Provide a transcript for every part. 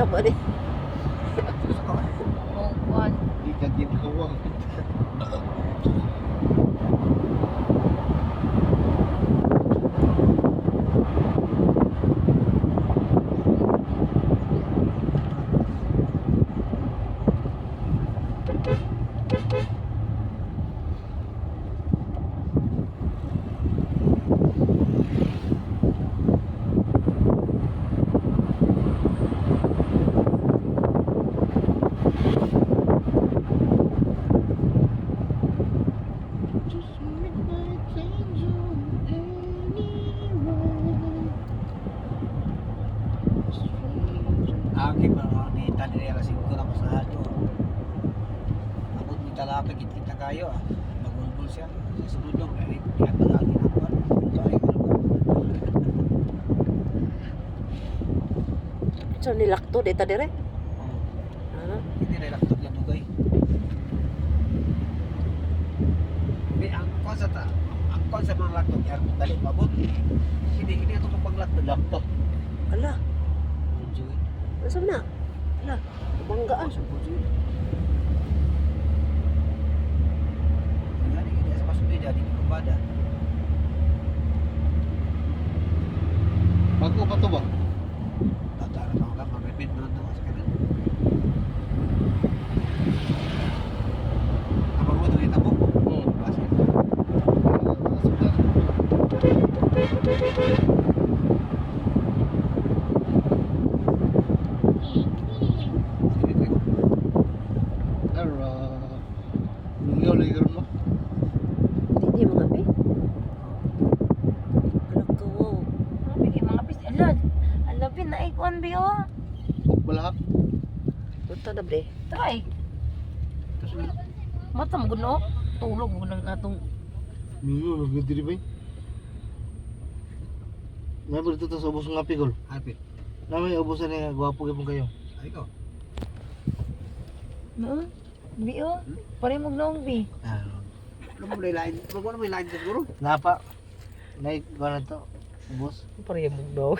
tama ni. Oh, kuan. Di ka ginawang. Agi pa nga ni tadi alas 5 na pasado. Abot ni talaka kita kayo ah. Magulbul siya. Sa sunod dong dahil diyan pa lagi na kuan. So nilakto dito dire. Hindi na laptop yan dugay. May ang kon sa mga laptop yar dali mabot. Hindi ato pag laptop. Ala, Enjoy. asa na? Ala, banggaan. Ini sa pasunod jadi kumbada. Bago pa to ba? Tatara pa ka mag-repeat na to sa kanan. Abang mo to itabo. Kasi. Hindi mga be. Anak ko, wow. Bigay mga bis. Ala, bin na ikuan bi oh. Balak. Ito na bre. Try. Mata mo guno. Tulog mo nang atong Mino nagdiri ba? May ba dito sa ubos ng apigol? Happy. Namay ubusan ni gwapo gyud kayo. Ay ko. no. Bi oh. Pare mo gnong bi. Ano mo line? Wag mo line siguro. Napa. Nay gana to. Ubos. Pare mo daw.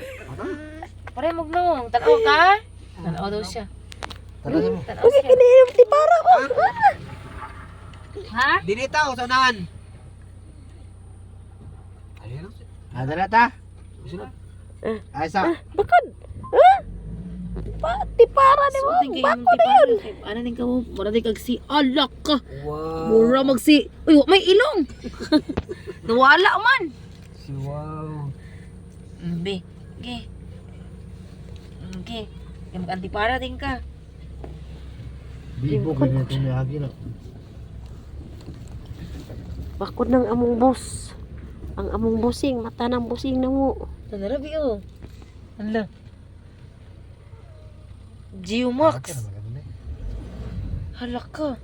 Pare mo gnong. Tanaw ka? Tanaw daw siya. Tara mo. Tanaw Okay, siya. kinihinom ti para ko. Ha? Dinita o sanahan? Ayun. Adara ta. Ay sa. Bakad. Ha? Ti para ni mo. Bako na yun. Ano ning kamo? Mura di kag si alak ka. Wow. Mura magsi. Uy, may ilong. Nawala man. Si wow. Be. Okay. Okay. Kaya mag-antipara din ka. Bibo ko na tumiyagi na. Bakod ng among boss. Ang among busing, mata ng busing na mo. Tanara bi oh. Hala. Geomax. Hala ka.